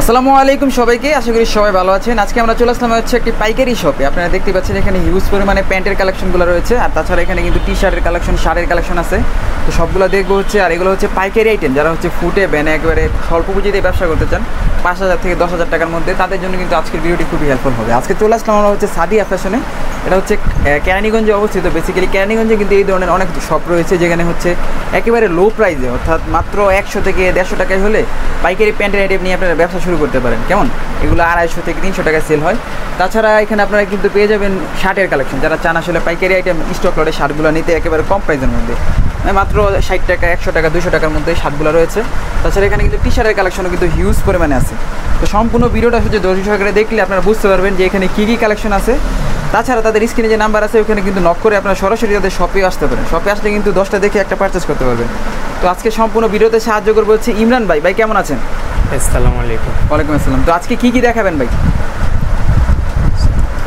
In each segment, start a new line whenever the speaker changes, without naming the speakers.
আসসালামু আলাইকুম সবাইকে, আশা করি সবাই ভালো আছেন। আজকে আমরা চলে আসলাম হচ্ছে একটি পাইকারি শপে। আপনারা দেখতে পাচ্ছেন এখানে হিউজ পরিমাণে প্যান্টের কালেকশনগুলো রয়েছে, আর তাছাড়া এখানে কিন্তু টি শার্টের কালেকশন, শার্টের কালেকশন আছে। তো সবগুলো দেখবো হচ্ছে, আর এগুলো হচ্ছে পাইকারি আইটেম। যারা হচ্ছে ফুটে ব্যানে একেবারে স্বল্প পুঁজিতে ব্যবসা করতে চান 5,000 থেকে 10,000 টাকার মধ্যে, তাদের জন্য কিন্তু আজকের ভিডিওটি খুবই হেল্পফুল হবে। আজকে চলে আসলাম আমরা হচ্ছে সাদিয়া ফ্যাশনে। এটা হচ্ছে কেরানীগঞ্জে অবস্থিত। বেসিক্যালি কেরানীগঞ্জে কিন্তু এই ধরনের অনেক শপ রয়েছে, যেখানে হচ্ছে একেবারে লো প্রাইসে, অর্থাৎ মাত্র 100 থেকে 150 টাকায় হলে পাইকারি প্যান্টের আইটেম নিয়ে আপনারা ব্যবসা শুরু করতে পারেন। কেমন? এগুলো 250 থেকে 300 টাকায় সেল হয়। তাছাড়া এখানে আপনারা কিন্তু পেয়ে যাবেন শার্টের কালেকশন। যারা চান আসলে পাইকারি আইটেম স্টক লটে শার্টগুলো নিতে একেবারে কম প্রাইসের মধ্যে, মাত্র 60 টাকা, 100 টাকা, 200 টাকার মধ্যে শার্টগুলো রয়েছে। তাছাড়া এখানে কিন্তু টি শার্টের কালেকশনও কিন্তু হিউজ পরিমাণে আছে। তো সম্পূর্ণ ভিডিওটা হচ্ছে ধৈর্য সহকারে দেখলে আপনারা বুঝতে পারবেন যে এখানে কী কী কালেকশন আছে। তাছাড়া তাদের স্ক্রিনে যে নাম্বার আছে ওখানে কিন্তু নক করে আপনারা সরাসরি তাদের শপে আসতে পারেন। শপে আসলে কিন্তু 10টা দেখে একটা পারচেস করতে পারবেন। তো আজকে সম্পূর্ণ ভিডিওতে সাহায্য করবো হচ্ছে ইমরান ভাই। ভাই কেমন আছেন?
আসসালামু আলাইকুম।
ওয়ালাইকুম আসসালাম। তো আজকে কী কী দেখাবেন ভাই?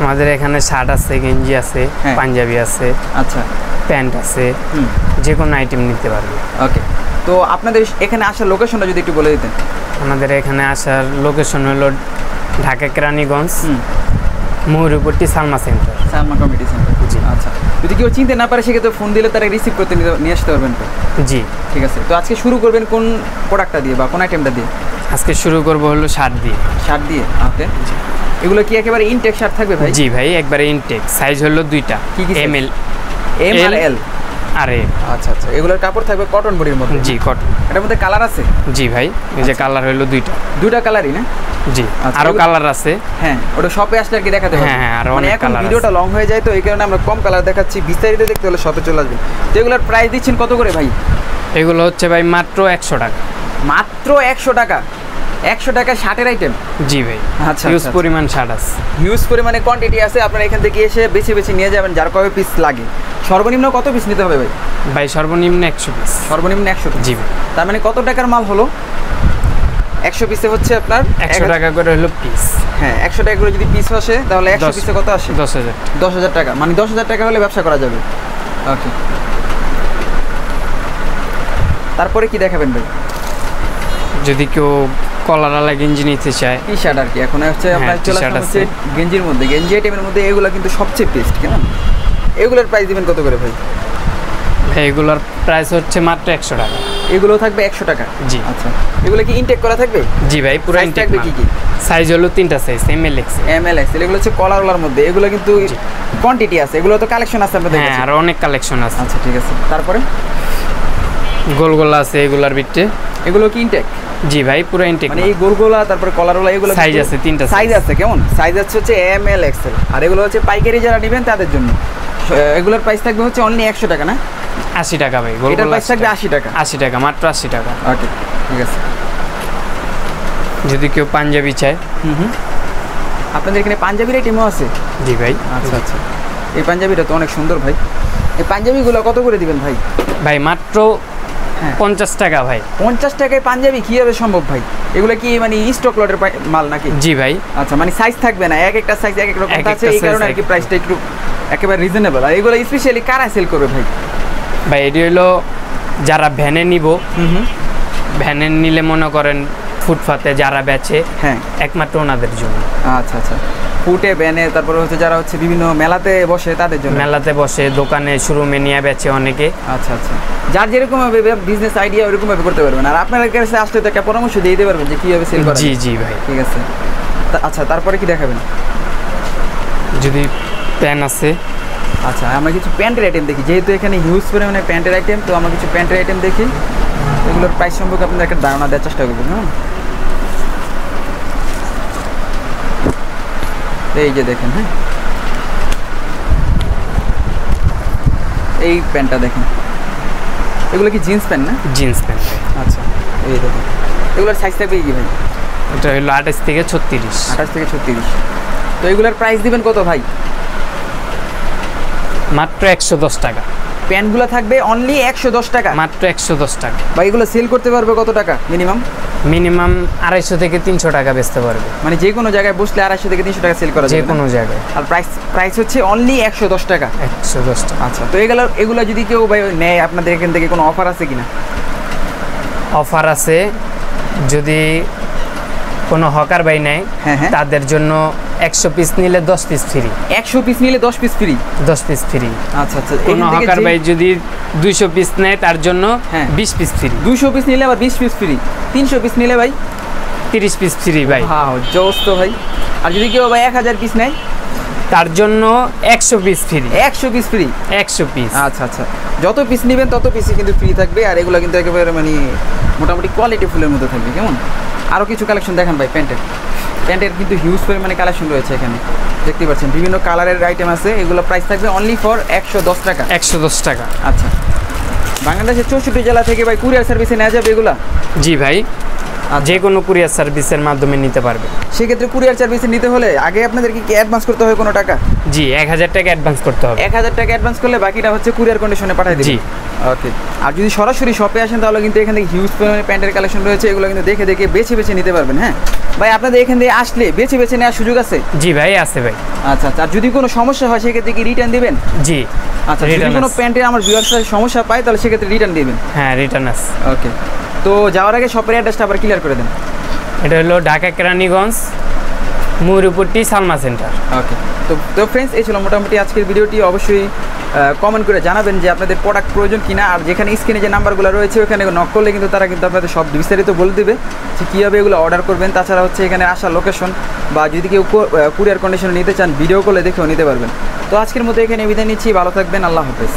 আমাদের এখানে শার্ট আছে, গেঞ্জি আছে, পাঞ্জাবি আছে,
আচ্ছা,
প্যান্ট আছে, যে কোনো আইটেম নিতে পারবে।
ওকে। তো আপনাদের এখানে আসার লোকেশনটা যদি একটু বলে দিতেন।
আমাদের এখানে আসার লোকেশন হলো Dhaka Keraniganj, Mayurpatti Salma centre,
Salma committee centre. জি, আচ্ছা। যদি কেউ চিনতে না পারে সেক্ষেত্রে ফোন দিলে তারা রিসিভ করতে নিয়ে আসতে পারবেন তো?
জি,
ঠিক আছে। তো আজকে শুরু করবেন কোন প্রোডাক্টটা দিয়ে বা কোন আইটেমটা দিয়ে?
আজকে শুরু করব হলো শার্ট দিয়ে।
শার্ট দিয়ে, ওকে। এগুলো কি একেবারে ইনটেক শার্ট থাকবে ভাই?
জি ভাই, একবারে ইনটেক। সাইজ হলো দুইটা,
কি কি?
এম
আর এল।
আরে
আচ্ছা আচ্ছা, এগুলোর কাপড় থাকবে কটন বডির মধ্যে?
জি, কটন।
এটার মধ্যে কালার আছে?
জি ভাই, এই যে কালার হলো দুইটা
কালারই না?
জি, আরো কালার আছে।
হ্যাঁ, ওটা শপে আসলে আর কি দেখাতে হবে।
হ্যাঁ, আর অনেক কালার আছে।
ভিডিওটা লং হয়ে যায় তো এই কারণে আমরা কম কালার দেখাচ্ছি। বিস্তারিত দেখতে হলে শপে চলে আসবেন। তো এগুলোর প্রাইস দিচ্ছেন কত করে ভাই?
এগুলো হচ্ছে ভাই মাত্র 100 টাকা।
মাত্র 100 টাকা? 100 টাকা শার্টের আইটেম?
জি ভাই,
আচ্ছা।
হিউজ পরিমাণ শার্ট আছে,
হিউজ পরিমাণে কোয়ান্টিটি আছে। আপনারা এখান থেকে এসে বেছে বেছে নিয়ে যাবেন যার কবে পিস লাগে। সর্বনিম্ন কত পিস নিতে হবে ভাই?
ভাই সর্বনিম্ন 100 পিস।
সর্বনিম্ন 100 পিস?
জি ভাই।
তার মানে কত টাকার মাল হলো? 100 পিসে হচ্ছে আপনার
100 টাকা করে হলো পিস।
হ্যাঁ, 100 টাকা করে যদি পিস আসে তাহলে 100 পিসে কত আসে?
10,000।
10,000 টাকা, মানে 10,000 টাকা হলে ব্যবসা করা যাবে। ওকে, তারপরে কি দেখাবেন ভাই?
যদি কেউ কলারওয়ালা গেঞ্জি নিতে চায়,
টি শার্ট আর কি। এখন হচ্ছে আপনার চলে আসছে হচ্ছে গেঞ্জির মধ্যে। গেঞ্জি আইটেমের মধ্যে এগুলো কিন্তু সবচেয়ে বেস্ট। কেমন? এগুলোর প্রাইস দিবেন কত করে ভাই?
এগুলোর প্রাইস হচ্ছে মাত্র 100 টাকা।
এগুলো থাকবে 100 টাকা?
জি।
আচ্ছা, এগুলো কি ইনটেক করা থাকবে?
জি ভাই, পুরো ইনটেক
থাকবে। কি কি
সাইজ হলো? 3টা সাইজ, এম এল এক্সেল।
এগুলো হচ্ছে কলারওয়ালার মধ্যে। এগুলো কিন্তু কোয়ান্টিটি আছে, এগুলো তো কালেকশন আছে আপনাদের কাছে?
হ্যাঁ, আর অনেক কালেকশন আছে।
আচ্ছা, ঠিক আছে। তারপরে
গোলগোলা আছে এগুলার ভিতরে।
এগুলো কি ইনটেক?
জি ভাই, পুরো ইনটেক।
মানে এই গোলগোলা তারপরে কলারওয়ালা এগুলো
সাইজ আছে 3টা
সাইজ আছে। কেমন সাইজ হচ্ছে এম এল এক্সেল। আর এগুলো হচ্ছে পাইকারি যারা নেবেন তাদের জন্য। এগুলোর প্রাইস থাকবে হচ্ছে অনলি 100 টাকা না?
80 টাকা ভাই।
এটার প্রাইস থাকবে 80 টাকা?
80 টাকা, মাত্র 80 টাকা।
ওকে, ঠিক আছে।
যদি কেউ পাঞ্জাবি চায়,
আপনাদের এখানে পাঞ্জাবির আইটেমও আছে?
জি ভাই।
আচ্ছা আচ্ছা, এই পাঞ্জাবিটা তো অনেক সুন্দর ভাই। এই পাঞ্জাবিগুলো কত করে দিবেন ভাই?
ভাই মাত্র 50 টাকা ভাই।
50 টাকায় পাঞ্জাবি কীভাবে সম্ভব ভাই? এগুলো কি মানে স্টক লটের মাল নাকি?
জি ভাই।
আচ্ছা, মানে সাইজ থাকবে না, এক একটা সাইজ এক এক রকম আছে, এই কারণে আর কি প্রাইসটা একটু একেবারে রিজনেবল। আর এগুলো স্পেশালি কারা সেল করবে ভাই?
ভাই এটি হলো যারা ভ্যানে নিব, ভ্যানে নিলে মনে করেন ফুটপাতে যারা বেচে, হ্যাঁ, একমাত্র ওনাদের জন্য।
আচ্ছা আচ্ছা, ফুটে ভ্যানে, তারপরে হচ্ছে যারা হচ্ছে বিভিন্ন মেলাতে বসে তাদের জন্য।
মেলাতে বসে, দোকানে, শোরুমে নিয়ে বেচে অনেকে।
আচ্ছা আচ্ছা, যার যেরকম ভাবে বিজনেস আইডিয়া ওরকম ভাবে করতে পারবেন। আর আপনার কাছে আসলে তো একটা পরামর্শ দিয়ে দিতে পারবেন যে কীভাবে সেল করা।
জি জি ভাই,
ঠিক আছে। আচ্ছা, তারপরে কি দেখাবেন?
যদি প্যান্ট আছে।
আচ্ছা, আমরা কিছু প্যান্টের আইটেম দেখি, যেহেতু এখানে হিউজ পরিমাণে প্যান্টের আইটেম। তো আমরা কিছু প্যান্টের আইটেম দেখি, এগুলোর প্রাইস সম্পর্কে আপনাদের একটা ধারণা দেওয়ার চেষ্টা করবেন। হ্যাঁ, এই যে দেখেন, হ্যাঁ, এই প্যান্টটা দেখেন। এগুলো কি জিন্স প্যান্ট না?
জিন্স প্যান্ট ভাই।
আচ্ছা, এই দেখুন। এগুলোর সাইজ থাকবে কি ভাই?
এটা হলো 28 থেকে 36।
28 থেকে 36। তো এগুলোর প্রাইস দিবেন কত ভাই?
মাত্র 110 টাকা।
প্যান্টগুলো থাকবে অনলি 110 টাকা?
মাত্র 110 টাকা।
ভাই এগুলো সেল করতে পারবে কত টাকা মিনিমাম?
মিনিমাম 250 থেকে 300 টাকা বেচতে পারবে।
মানে যে কোনো জায়গায় বসলে 250 থেকে 300 টাকা সেল করা যাবে?
যে কোনো জায়গায়।
আর প্রাইস হচ্ছে অনলি 110 টাকা?
110 টাকা।
আচ্ছা, তো এগুলো যদি কেউ ভাই নেয় আপনাদের এখান থেকে কোনো অফার আছে কিনা?
অফার আছে, যদি কোনো হকার ভাই নেয় তাদের জন্য 100 পিস নিলে 10 পিস ফ্রি।
100 পিস নিলে 10 পিস ফ্রি?
10 piece free.
আচ্ছা আচ্ছা।
কোনো হকার ভাই যদি 200 পিস নেয় তার জন্য 20 পিস ফ্রি।
200 পিস নিলে আবার 20 পিস ফ্রি। 300 পিস নিলে ভাই
30 পিস ফ্রি ভাই।
হ্যাঁ জোস তো ভাই। আর যদি কেউ ভাই 1000 পিস নেয়
তার জন্য 100 piece free.
100 piece free?
100 piece.
আচ্ছা আচ্ছা, যত পিস নেবেন তত পিসই কিন্তু ফ্রি থাকবে। আর এগুলো কিন্তু একেবারে মানে মোটামুটি কোয়ালিটি ফুলের মধ্যে থাকবে। কেমন আরও কিছু কালেকশন দেখান ভাই। প্যান্টের কিন্তু হিউজ পরিমাণে কালেকশন রয়েছে এখানে, দেখতে পাচ্ছেন বিভিন্ন কালারের আইটেম আছে। এগুলো প্রাইস থাকবে অনলি ফর 110 টাকা।
110 টাকা।
আচ্ছা, বাংলাদেশের 64 জেলা থেকে ভাই কুরিয়ার সার্ভিসে নেওয়া যাবে এগুলা?
জি ভাই, যে কোনো কুরিয়ার সার্ভিসের মাধ্যমে নিতে পারবে।
সেক্ষেত্রে কুরিয়ার সার্ভিসে নিতে হলে আগে আপনাদেরকে কি অ্যাডভান্স করতে হবে কোনো টাকা?
জি, 1000 টাকা অ্যাডভান্স করতে হবে।
1000 টাকা অ্যাডভান্স করলে বাকিটা হচ্ছে কুরিয়ার কন্ডিশনে পাঠিয়ে দিবেন।
জি
ওকে। আর যদি সরাসরি শপে আসেন তাহলে কিন্তু এখান থেকে হিউজ পরিমাণে প্যান্টের কালেকশন রয়েছে, এগুলো কিন্তু দেখে দেখে বেছে বেছে নিতে পারবেন। হ্যাঁ ভাই, আপনাদের এখান থেকে আসলে বেছে বেছে নেওয়ার সুযোগ আছে?
জি ভাই, আছে ভাই।
আচ্ছা আচ্ছা। আর যদি কোনো সমস্যা হয় সেক্ষেত্রে কি রিটার্ন দিবেন?
জি।
আচ্ছা, যদি কোনো প্যান্টের আমার ভিউয়ার্সরা সমস্যা পায় তাহলে সেক্ষেত্রে রিটার্ন দিবেন? হ্যাঁ,
রিটার্ন আছে।
ওকে। তো যাওয়ার আগে শপের অ্যাড্রেসটা আবার ক্লিয়ার করে দেন।
এটা হলো ঢাকা কেরানীগঞ্জ, ময়ূরপট্টি সালমা সেন্টার।
ওকে। তো ফ্রেন্ডস, এই ছিল মোটামুটি আজকের ভিডিওটি। অবশ্যই কমেন্ট করে জানাবেন যে আপনাদের প্রোডাক্ট প্রয়োজন কিনা। আর যেখানে স্ক্রিনে যে নাম্বারগুলো রয়েছে ওখানে নক করলে কিন্তু তারা কিন্তু আপনাদের সব বিস্তারিত বলে দেবে যে কীভাবে এগুলো অর্ডার করবেন। তাছাড়া হচ্ছে এখানে আসার লোকেশন বা যদি কেউ কুরিয়ার কন্ডিশনে নিতে চান ভিডিও কলে দেখেও নিতে পারবেন। তো আজকের মতো এখানে বিদায় নিচ্ছি। ভালো থাকবেন। আল্লাহ হাফেজ।